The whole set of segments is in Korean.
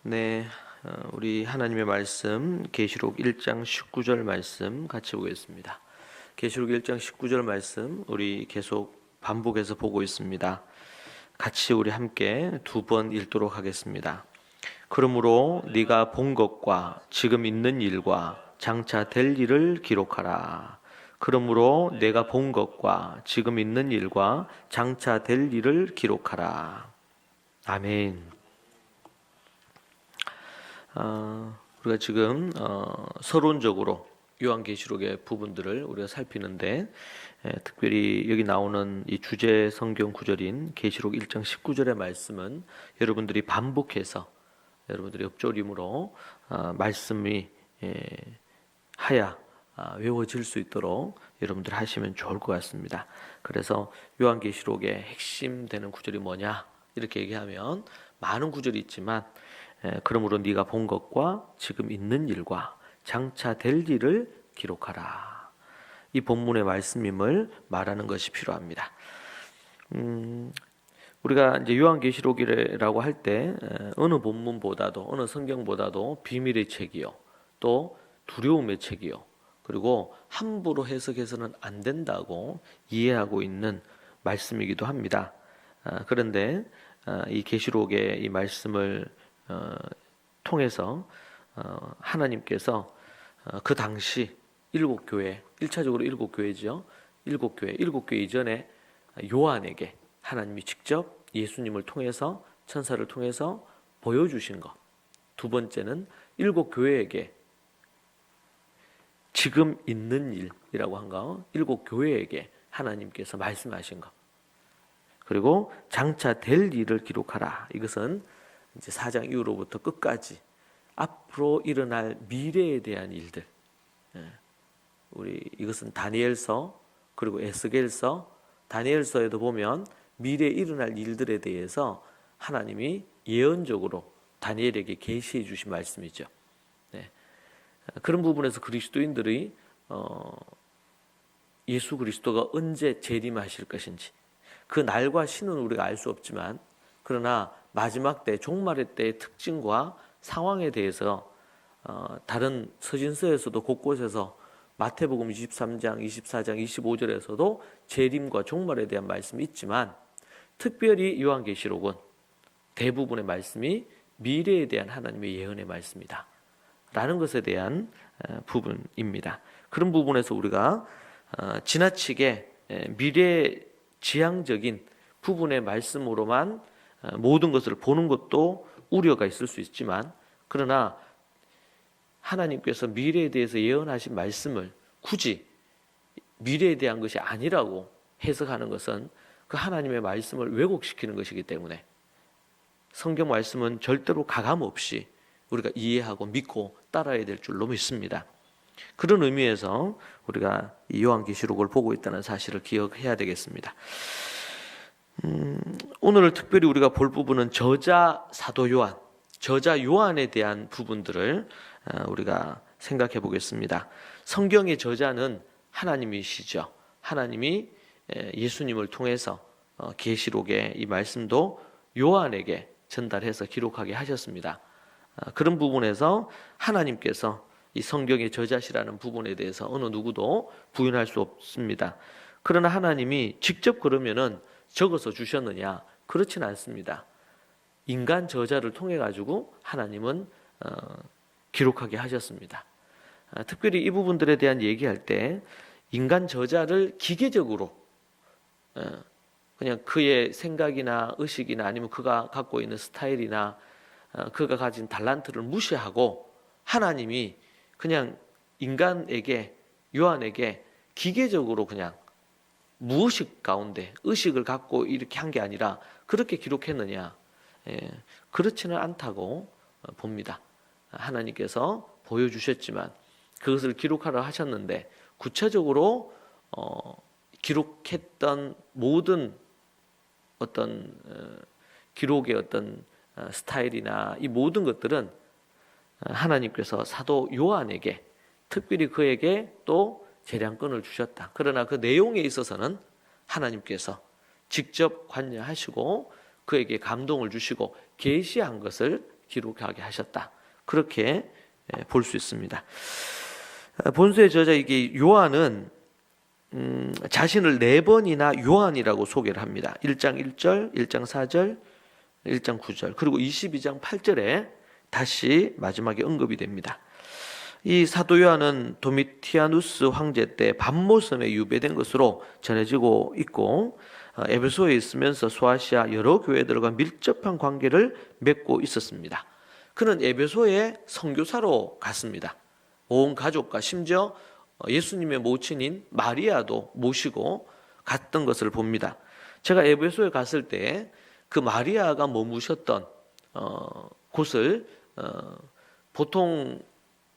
네, 우리 하나님의 말씀 계시록 1장 19절 말씀 같이 보겠습니다. 계시록 1장 19절 말씀 우리 계속 반복해서 보고 있습니다. 같이 우리 함께 두 번 읽도록 하겠습니다. 그러므로 네가 본 것과 지금 있는 일과 장차 될 일을 기록하라. 그러므로 내가 본 것과 지금 있는 일과 장차 될 일을 기록하라. 아멘. 우리가 지금 서론적으로 요한계시록의 부분들을 우리가 살피는데 특별히 여기 나오는 이 주제 성경 구절인 계시록 1장 19절의 말씀은 여러분들이 반복해서 여러분들이 읊조림으로 말씀이 하야 외워질 수 있도록 여러분들 하시면 좋을 것 같습니다. 그래서 요한계시록의 핵심 되는 구절이 뭐냐 이렇게 얘기하면 많은 구절이 있지만 그러므로 네가 본 것과 지금 있는 일과 장차 될 일을 기록하라. 이 본문의 말씀임을 말하는 것이 필요합니다. 우리가 이제 요한계시록이라고 할 때 어느 본문보다도 어느 성경보다도 비밀의 책이요, 또 두려움의 책이요, 그리고 함부로 해석해서는 안 된다고 이해하고 있는 말씀이기도 합니다. 그런데 이 계시록의 이 말씀을 통해서 하나님께서 그 당시 일곱 교회, 1차적으로 일곱 교회죠. 일곱 교회 이전에 요한에게 하나님이 직접 예수님을 통해서 천사를 통해서 보여주신 것. 두 번째는 일곱 교회에게 지금 있는 일이라고 한 거, 일곱 교회에게 하나님께서 말씀하신 것. 그리고 장차 될 일을 기록하라. 이것은 이제 4장 이후로부터 끝까지 앞으로 일어날 미래에 대한 일들. 우리 이것은 다니엘서 그리고 에스겔서, 다니엘서에도 보면 미래에 일어날 일들에 대해서 하나님이 예언적으로 다니엘에게 계시해 주신 말씀이죠. 그런 부분에서 그리스도인들이 예수 그리스도가 언제 재림하실 것인지 그 날과 시는 우리가 알 수 없지만 그러나 마지막 때 종말의 때의 특징과 상황에 대해서 다른 서신서에서도 곳곳에서 마태복음 23장, 24장, 25절에서도 재림과 종말에 대한 말씀이 있지만 특별히 요한계시록은 대부분의 말씀이 미래에 대한 하나님의 예언의 말씀이다 라는 것에 대한 부분입니다. 그런 부분에서 우리가 지나치게 미래지향적인 부분의 말씀으로만 모든 것을 보는 것도 우려가 있을 수 있지만 그러나 하나님께서 미래에 대해서 예언하신 말씀을 굳이 미래에 대한 것이 아니라고 해석하는 것은 그 하나님의 말씀을 왜곡시키는 것이기 때문에 성경 말씀은 절대로 가감 없이 우리가 이해하고 믿고 따라야 될 줄로 믿습니다. 그런 의미에서 우리가 이 요한계시록을 보고 있다는 사실을 기억해야 되겠습니다. 오늘 특별히 우리가 볼 부분은 저자 사도 요한, 저자 요한에 대한 부분들을 우리가 생각해 보겠습니다. 성경의 저자는 하나님이시죠. 하나님이 예수님을 통해서 계시록의 이 말씀도 요한에게 전달해서 기록하게 하셨습니다. 그런 부분에서 하나님께서 이 성경의 저자시라는 부분에 대해서 어느 누구도 부인할 수 없습니다. 그러나 하나님이 직접 그러면은 적어서 주셨느냐? 그렇지는 않습니다. 인간 저자를 통해 가지고 하나님은 기록하게 하셨습니다. 특별히 이 부분들에 대한 얘기할 때 인간 저자를 기계적으로 그냥 그의 생각이나 의식이나 아니면 그가 갖고 있는 스타일이나 그가 가진 달란트를 무시하고 하나님이 그냥 인간에게 요한에게 기계적으로 그냥 무의식 가운데 의식을 갖고 이렇게 한 게 아니라 그렇게 기록했느냐? 그렇지는 않다고 봅니다. 하나님께서 보여주셨지만 그것을 기록하라 하셨는데 구체적으로 기록했던 모든 어떤 기록의 어떤 스타일이나 이 모든 것들은 하나님께서 사도 요한에게 특별히 그에게 또 재량권을 주셨다. 그러나 그 내용에 있어서는 하나님께서 직접 관여하시고 그에게 감동을 주시고 계시한 것을 기록하게 하셨다. 그렇게 볼 수 있습니다. 본서의 저자 이게 요한은 자신을 4번이나 요한이라고 소개를 합니다. 1장 1절, 1장 4절, 1장 9절, 그리고 22장 8절에 다시 마지막에 언급이 됩니다. 이 사도 요한은 도미티아누스 황제 때 밤모섬에 유배된 것으로 전해지고 있고, 에베소에 있으면서 소아시아 여러 교회들과 밀접한 관계를 맺고 있었습니다. 그는 에베소에 선교사로 갔습니다. 온 가족과 심지어 예수님의 모친인 마리아도 모시고 갔던 것을 봅니다. 제가 에베소에 갔을 때 그 마리아가 머무셨던 곳을 보통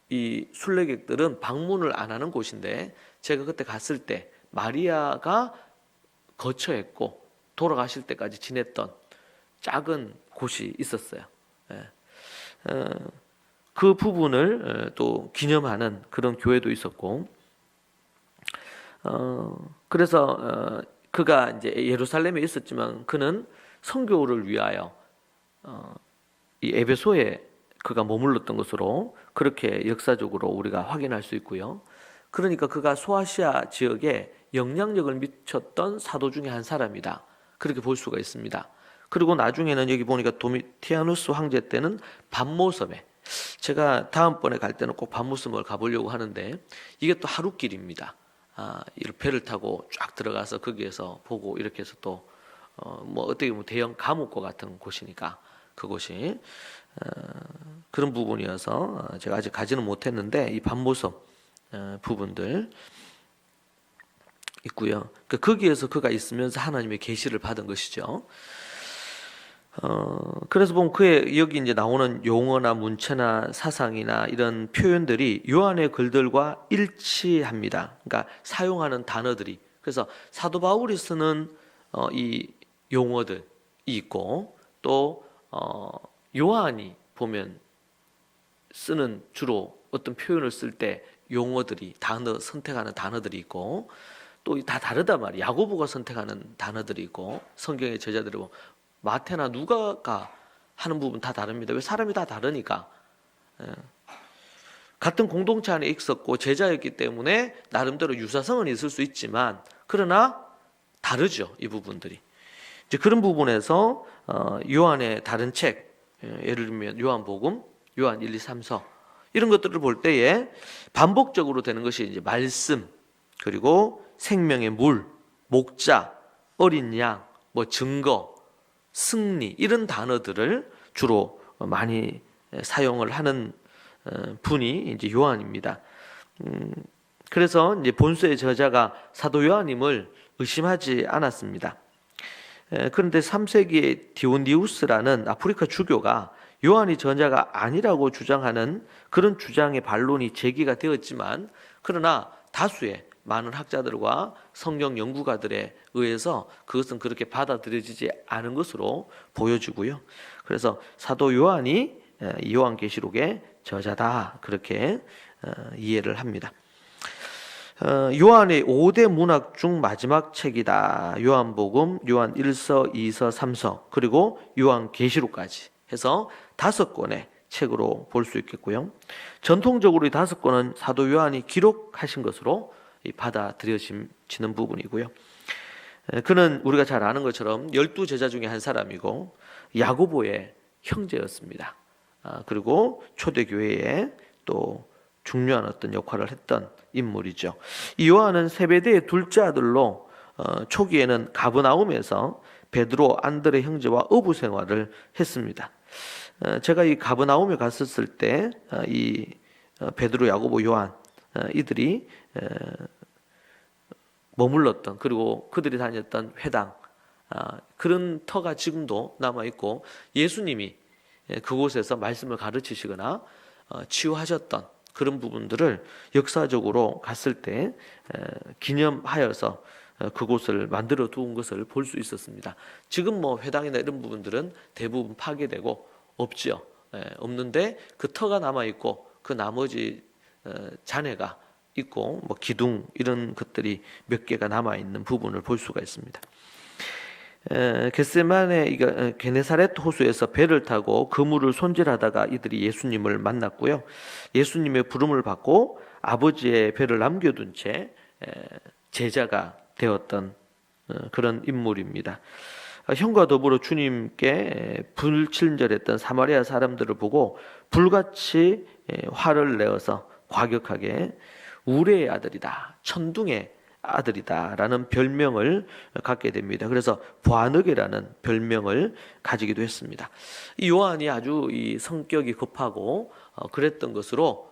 이 순례객들은 방문을 안 하는 곳인데, 제가 그때 갔을 때 마리아가 거처했고 돌아가실 때까지 지냈던 작은 곳이 있었어요. 그 부분을 또 기념하는 그런 교회도 있었고, 그래서 그가 이제 예루살렘에 있었지만 그는 선교를 위하여 이 에베소에 그가 머물렀던 것으로 그렇게 역사적으로 우리가 확인할 수 있고요. 그러니까 그가 소아시아 지역에 영향력을 미쳤던 사도 중에 한 사람이다, 그렇게 볼 수가 있습니다. 그리고 나중에는 여기 보니까 도미티아누스 황제 때는 밤모섬에, 제가 다음번에 갈 때는 꼭 밤모섬을 가보려고 하는데 이게 또 하루길입니다. 이렇게 배를 타고 쫙 들어가서 거기에서 보고 이렇게 해서 또 뭐 어떻게 보면 대형 감옥과 같은 곳이니까 그곳이 그런 부분이어서 제가 아직 가지는 못했는데 이 밤모섬 부분들 있고요. 거기에서 그가 있으면서 하나님의 계시를 받은 것이죠. 그래서 보면 그의 여기 이제 나오는 용어나 문체나 사상이나 이런 표현들이 요한의 글들과 일치합니다. 그러니까 사용하는 단어들이. 그래서 사도 바울이 쓰는 이 용어들이 있고, 또 요한이 보면 쓰는 주로 어떤 표현을 쓸 때 용어들이, 단어 선택하는 단어들이 있고, 또 다 다르단 말이에요. 야고보가 선택하는 단어들이 있고, 성경의 저자들이 뭐 마태나 누가가 하는 부분 다 다릅니다. 왜? 사람이 다 다르니까. 같은 공동체 안에 있었고 제자였기 때문에 나름대로 유사성은 있을 수 있지만, 그러나 다르죠, 이 부분들이. 이제 그런 부분에서 요한의 다른 책, 예를 들면 요한복음, 요한 1, 2, 3서 이런 것들을 볼 때에 반복적으로 되는 것이 이제 말씀, 그리고 생명의 물, 목자, 어린 양, 뭐 증거, 승리, 이런 단어들을 주로 많이 사용을 하는 분이 이제 요한입니다. 그래서 이제 본서의 저자가 사도 요한임을 의심하지 않았습니다. 그런데 3세기의 디오니우스라는 아프리카 주교가 요한이 전자가 아니라고 주장하는 그런 주장의 반론이 제기가 되었지만, 그러나 다수의 많은 학자들과 성경 연구가들에 의해서 그것은 그렇게 받아들여지지 않은 것으로 보여지고요. 그래서 사도 요한이 요한계시록의 저자다, 그렇게 이해를 합니다. 요한의 5대 문학 중 마지막 책이다. 요한복음, 요한 1서, 2서, 3서, 그리고 요한계시록까지 해서 5권의 책으로 볼 수 있겠고요. 전통적으로 이 5권은 사도 요한이 기록하신 것으로 받아들여지는 부분이고요. 그는 우리가 잘 아는 것처럼 12제자 중에 한 사람이고 야고보의 형제였습니다. 그리고 초대교회에 또 중요한 어떤 역할을 했던 인물이죠. 이 요한은 세베대의 둘째 아들로 초기에는 가브나움에서 베드로, 안드레 형제와 어부 생활을 했습니다. 제가 이 가브나움에 갔었을 때 이 베드로, 야고보, 요한 이들이 머물렀던, 그리고 그들이 다녔던 회당, 그런 터가 지금도 남아있고, 예수님이 그곳에서 말씀을 가르치시거나 치유하셨던 그런 부분들을 역사적으로 갔을 때 기념하여서 그곳을 만들어 두은 것을 볼 수 있었습니다. 지금 뭐 회당이나 이런 부분들은 대부분 파괴되고 없죠. 없는데 그 터가 남아있고 그 나머지 잔해가 있고 뭐 기둥 이런 것들이 몇 개가 남아있는 부분을 볼 수가 있습니다. 겟세마네 게네사렛 호수에서 배를 타고 그물을 손질하다가 이들이 예수님을 만났고요. 예수님의 부름을 받고 아버지의 배를 남겨둔 채 제자가 되었던 그런 인물입니다. 형과 더불어 주님께 불친절했던 사마리아 사람들을 보고 불같이 화를 내어서 과격하게 우레의 아들이다, 천둥의 아들이다라는 별명을 갖게 됩니다. 그래서 보아느게라는 별명을 가지기도 했습니다. 이 요한이 아주 이 성격이 급하고 그랬던 것으로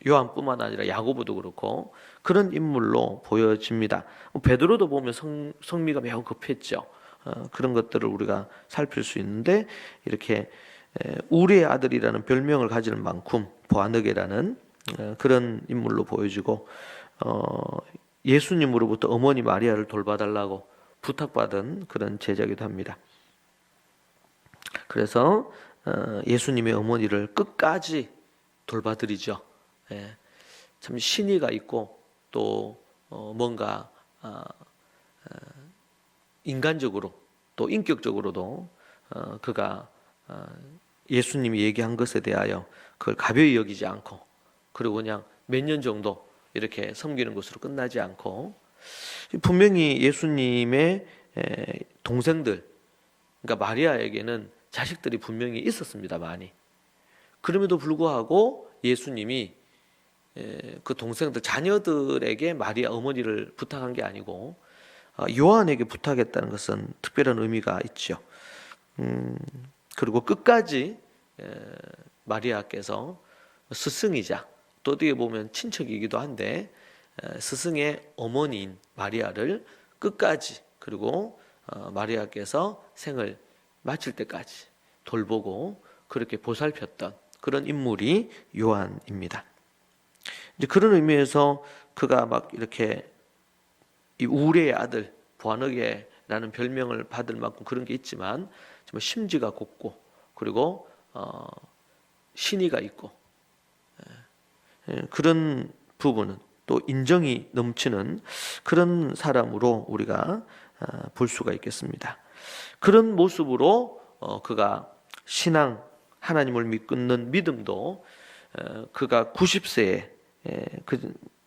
요한뿐만 아니라 야고보도 그렇고 그런 인물로 보여집니다. 베드로도 보면 성미가 매우 급했죠. 그런 것들을 우리가 살필 수 있는데 이렇게 우리의 아들이라는 별명을 가지는 만큼 보아느게라는 그런 인물로 보여지고 예수님으로부터 어머니 마리아를 돌봐달라고 부탁받은 그런 제자이기도 합니다. 그래서 예수님의 어머니를 끝까지 돌봐드리죠. 참 신의가 있고 또 뭔가 인간적으로 또 인격적으로도 그가 예수님이 얘기한 것에 대하여 그걸 가벼이 여기지 않고 그리고 그냥 몇 년 정도 이렇게 섬기는 것으로 끝나지 않고 분명히 예수님의 동생들, 그러니까 마리아에게는 자식들이 분명히 있었습니다. 많이. 그럼에도 불구하고 예수님이 그 동생들, 자녀들에게 마리아 어머니를 부탁한 게 아니고 요한에게 부탁했다는 것은 특별한 의미가 있죠. 그리고 끝까지 마리아께서 스승이자 또 어떻게 보면 친척이기도 한데 스승의 어머니인 마리아를 끝까지 그리고 마리아께서 생을 마칠 때까지 돌보고 그렇게 보살폈던 그런 인물이 요한입니다. 이제 그런 의미에서 그가 막 이렇게 이 우레의 아들 보아느게라는 별명을 받을 만큼 그런 게 있지만 정말 심지가 곱고 그리고 신의가 있고 그런 부분은 또 인정이 넘치는 그런 사람으로 우리가 볼 수가 있겠습니다. 그런 모습으로 그가 신앙 하나님을 믿는 믿음도 그가 90세에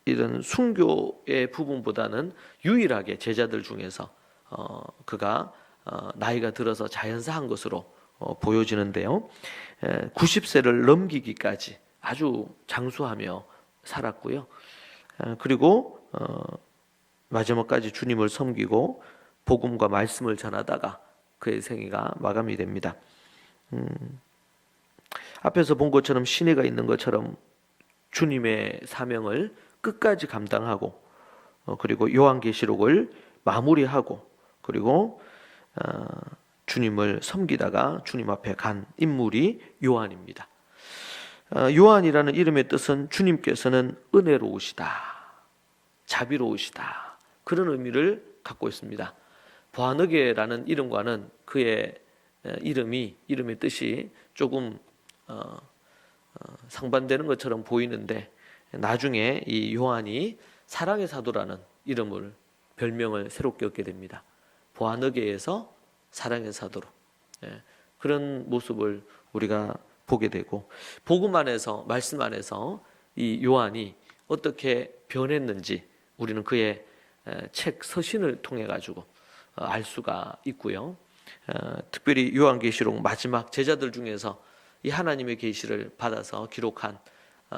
이런 순교의 부분보다는 유일하게 제자들 중에서 그가 나이가 들어서 자연사한 것으로 보여지는데요. 90세를 넘기기까지 아주 장수하며 살았고요. 그리고 마지막까지 주님을 섬기고 복음과 말씀을 전하다가 그의 생애가 마감이 됩니다. 앞에서 본 것처럼 신의가 있는 것처럼 주님의 사명을 끝까지 감당하고 그리고 요한계시록을 마무리하고 그리고 주님을 섬기다가 주님 앞에 간 인물이 요한입니다. 요한이라는 이름의 뜻은 주님께서는 은혜로우시다, 자비로우시다 그런 의미를 갖고 있습니다. 보아느게라는 이름과는 그의 이름의 뜻이 조금 상반되는 것처럼 보이는데 나중에 이 요한이 사랑의 사도라는 이름을 별명을 새롭게 얻게 됩니다. 보아느게에서 사랑의 사도로 그런 모습을 우리가 보게 되고 복음 안에서 말씀 안에서 이 요한이 어떻게 변했는지 우리는 그의 책 서신을 통해 가지고 알 수가 있고요. 특별히 요한계시록 마지막 제자들 중에서 이 하나님의 계시를 받아서 기록한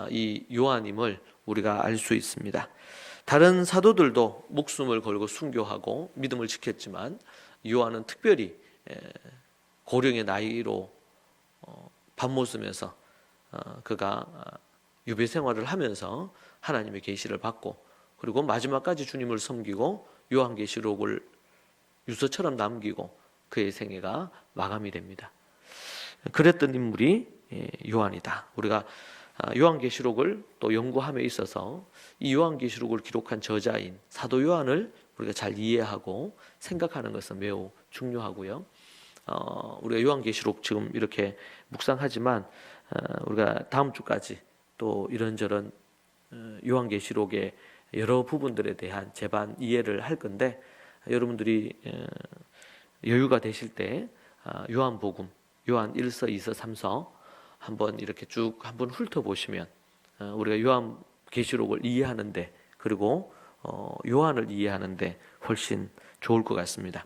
이 요한임을 우리가 알 수 있습니다. 다른 사도들도 목숨을 걸고 순교하고 믿음을 지켰지만 요한은 특별히 고령의 나이로 밤모섬에서 그가 유배 생활을 하면서 하나님의 계시를 받고 그리고 마지막까지 주님을 섬기고 요한계시록을 유서처럼 남기고 그의 생애가 마감이 됩니다. 그랬던 인물이 요한이다. 우리가 요한계시록을 또 연구함에 있어서 이 요한계시록을 기록한 저자인 사도 요한을 우리가 잘 이해하고 생각하는 것은 매우 중요하고요. 우리가 요한계시록 지금 이렇게 묵상하지만 우리가 다음 주까지 또 이런저런 요한계시록의 여러 부분들에 대한 재반 이해를 할 건데 여러분들이 여유가 되실 때 요한복음, 요한 1서, 2서, 3서 한번 이렇게 쭉 한번 훑어보시면 우리가 요한계시록을 이해하는데, 그리고 요한을 이해하는데 훨씬 좋을 것 같습니다.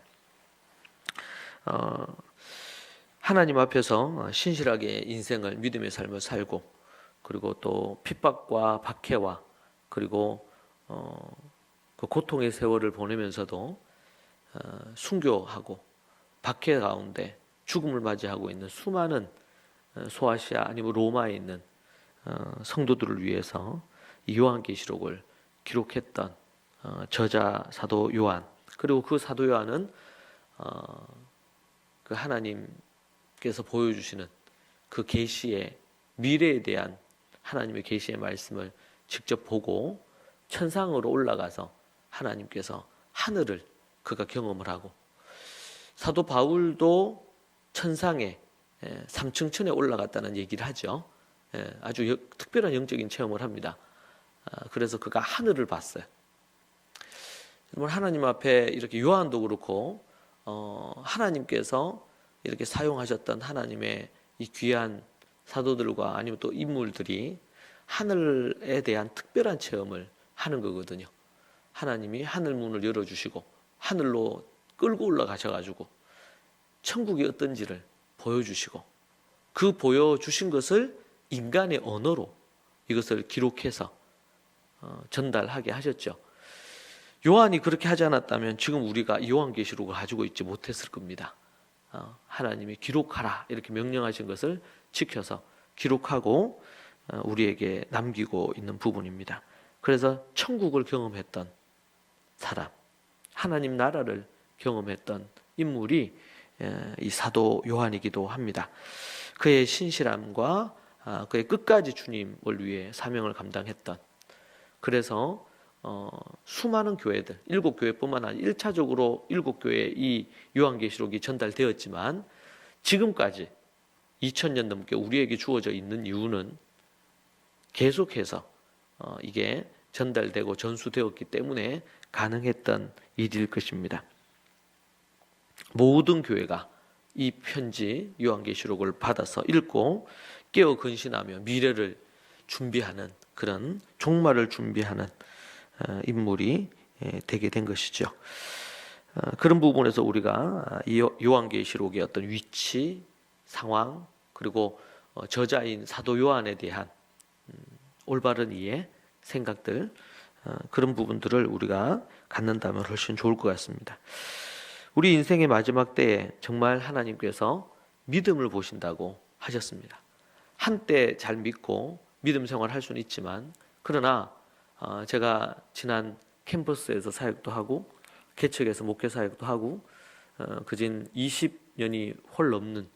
하나님 앞에서 신실하게 인생을, 믿음의 삶을 살고, 그리고 또 핍박과 박해와 그리고 그 고통의 세월을 보내면서도 순교하고 박해 가운데 죽음을 맞이하고 있는 수많은 소아시아 아니면 로마에 있는 성도들을 위해서 이 요한계시록을 기록했던 저자 사도 요한, 그리고 그 사도 요한은 그 하나님께서 보여주시는 그 계시의 미래에 대한 하나님의 계시의 말씀을 직접 보고 천상으로 올라가서 하나님께서 하늘을 그가 경험을 하고, 사도 바울도 천상에 3층천에 올라갔다는 얘기를 하죠. 아주 특별한 영적인 체험을 합니다. 그래서 그가 하늘을 봤어요. 하나님 앞에 이렇게 요한도 그렇고 하나님께서 이렇게 사용하셨던 하나님의 이 귀한 사도들과 아니면 또 인물들이 하늘에 대한 특별한 체험을 하는 거거든요. 하나님이 하늘 문을 열어주시고 하늘로 끌고 올라가셔가지고 천국이 어떤지를 보여주시고, 그 보여주신 것을 인간의 언어로 이것을 기록해서 전달하게 하셨죠. 요한이 그렇게 하지 않았다면 지금 우리가 요한계시록을 가지고 있지 못했을 겁니다. 하나님이 기록하라 이렇게 명령하신 것을 지켜서 기록하고 우리에게 남기고 있는 부분입니다. 그래서 천국을 경험했던 사람, 하나님 나라를 경험했던 인물이 이 사도 요한이기도 합니다. 그의 신실함과 그의 끝까지 주님을 위해 사명을 감당했던, 그래서 수많은 교회들, 7교회뿐만 아니라 1차적으로 7교회에 이 요한계시록이 전달되었지만 지금까지 2000년 넘게 우리에게 주어져 있는 이유는 계속해서 이게 전달되고 전수되었기 때문에 가능했던 일일 것입니다. 모든 교회가 이 편지 요한계시록을 받아서 읽고 깨어 근신하며 미래를 준비하는, 그런 종말을 준비하는 인물이 되게 된 것이죠. 그런 부분에서 우리가 이 요한계시록의 어떤 위치, 상황, 그리고 저자인 사도 요한에 대한 올바른 이해, 생각들, 그런 부분들을 우리가 갖는다면 훨씬 좋을 것 같습니다. 우리 인생의 마지막 때에 정말 하나님께서 믿음을 보신다고 하셨습니다. 한때 잘 믿고 믿음 생활할 수는 있지만, 그러나 제가 지난 캠퍼스에서 사역도 하고 개척에서 목회 사역도 하고 그진 20년이 훨 넘는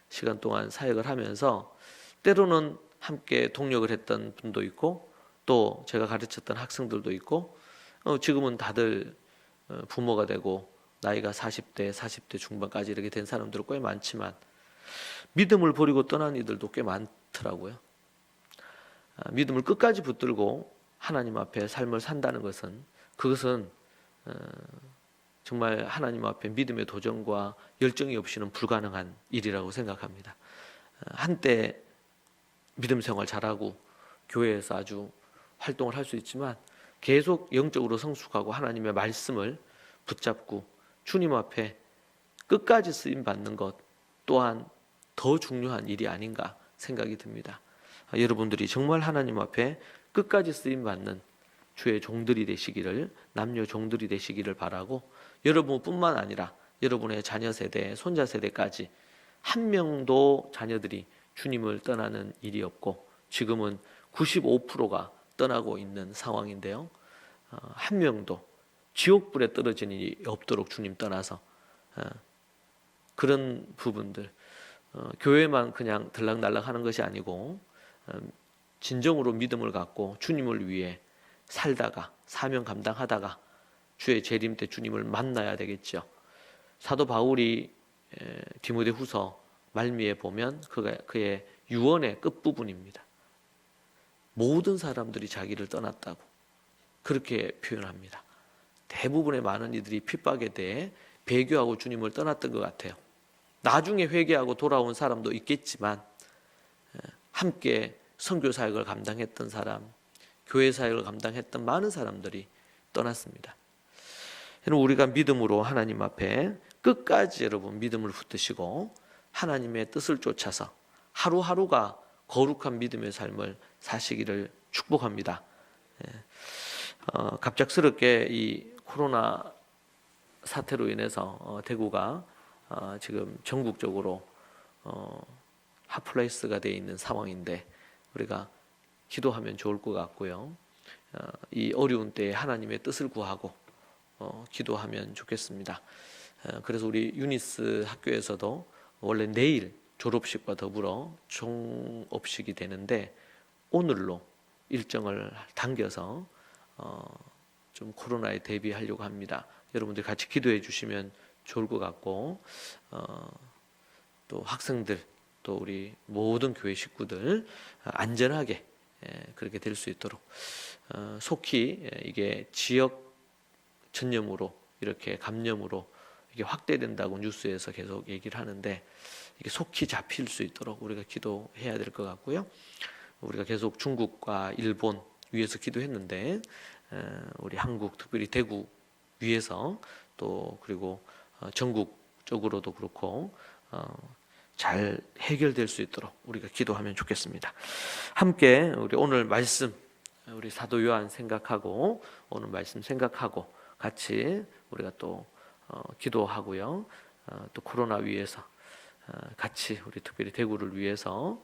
시간 동안 사역을 하면서 때로는 함께 동력을 했던 분도 있고 또 제가 가르쳤던 학생들도 있고 지금은 다들 부모가 되고 나이가 40대 중반까지 이렇게 된 사람들은 꽤 많지만 믿음을 버리고 떠난 이들도 꽤 많더라고요. 믿음을 끝까지 붙들고 하나님 앞에 삶을 산다는 것은, 그것은 정말 하나님 앞에 믿음의 도전과 열정이 없이는 불가능한 일이라고 생각합니다. 한때 믿음 생활 잘하고 교회에서 아주 활동을 할 수 있지만 계속 영적으로 성숙하고 하나님의 말씀을 붙잡고 주님 앞에 끝까지 쓰임 받는 것 또한 더 중요한 일이 아닌가 생각이 듭니다. 여러분들이 정말 하나님 앞에 끝까지 쓰임 받는 주의 종들이 되시기를, 남녀 종들이 되시기를 바라고, 여러분뿐만 아니라 여러분의 자녀 세대, 손자 세대까지 한 명도 자녀들이 주님을 떠나는 일이 없고, 지금은 95%가 떠나고 있는 상황인데요. 한 명도 지옥불에 떨어지는 일이 없도록 주님 떠나서 그런 부분들, 교회만 그냥 들락날락 하는 것이 아니고 진정으로 믿음을 갖고 주님을 위해 살다가 사명 감당하다가 주의 재림 때 주님을 만나야 되겠죠. 사도 바울이 디모데후서 말미에 보면 그의 유언의 끝부분입니다. 모든 사람들이 자기를 떠났다고 그렇게 표현합니다. 대부분의 많은 이들이 핍박에 대해 배교하고 주님을 떠났던 것 같아요. 나중에 회개하고 돌아온 사람도 있겠지만 함께 선교 사역을 감당했던 사람, 교회 사역을 감당했던 많은 사람들이 떠났습니다. 우리가 믿음으로 하나님 앞에 끝까지 여러분 믿음을 붙드시고 하나님의 뜻을 쫓아서 하루하루가 거룩한 믿음의 삶을 사시기를 축복합니다. 갑작스럽게 이 코로나 사태로 인해서 대구가 지금 전국적으로 핫플레이스가 되어 있는 상황인데 우리가 기도하면 좋을 것 같고요. 이 어려운 때에 하나님의 뜻을 구하고 기도하면 좋겠습니다. 그래서 우리 유니스 학교에서도 원래 내일 졸업식과 더불어 종업식이 되는데 오늘로 일정을 당겨서 좀 코로나에 대비하려고 합니다. 여러분들 같이 기도해 주시면 좋을 것 같고 또 학생들 또 우리 모든 교회 식구들 안전하게 그렇게 될 수 있도록 속히 이게 지역 전염으로 이렇게 감염으로 이게 확대된다고 뉴스에서 계속 얘기를 하는데 이게 속히 잡힐 수 있도록 우리가 기도해야 될 것 같고요. 우리가 계속 중국과 일본 위에서 기도했는데 우리 한국 특별히 대구 위에서 또 그리고 전국적으로도 그렇고 잘 해결될 수 있도록 우리가 기도하면 좋겠습니다. 함께 우리 오늘 말씀 우리 사도 요한 생각하고 오늘 말씀 생각하고 같이 우리가 또 기도하고요. 또 코로나 위해서 같이 우리 특별히 대구를 위해서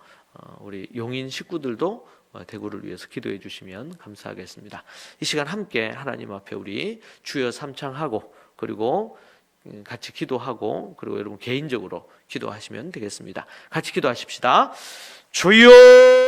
우리 용인 식구들도 대구를 위해서 기도해 주시면 감사하겠습니다. 이 시간 함께 하나님 앞에 우리 주여 삼창하고 그리고 같이 기도하고 그리고 여러분 개인적으로 기도하시면 되겠습니다. 같이 기도하십시다. 주여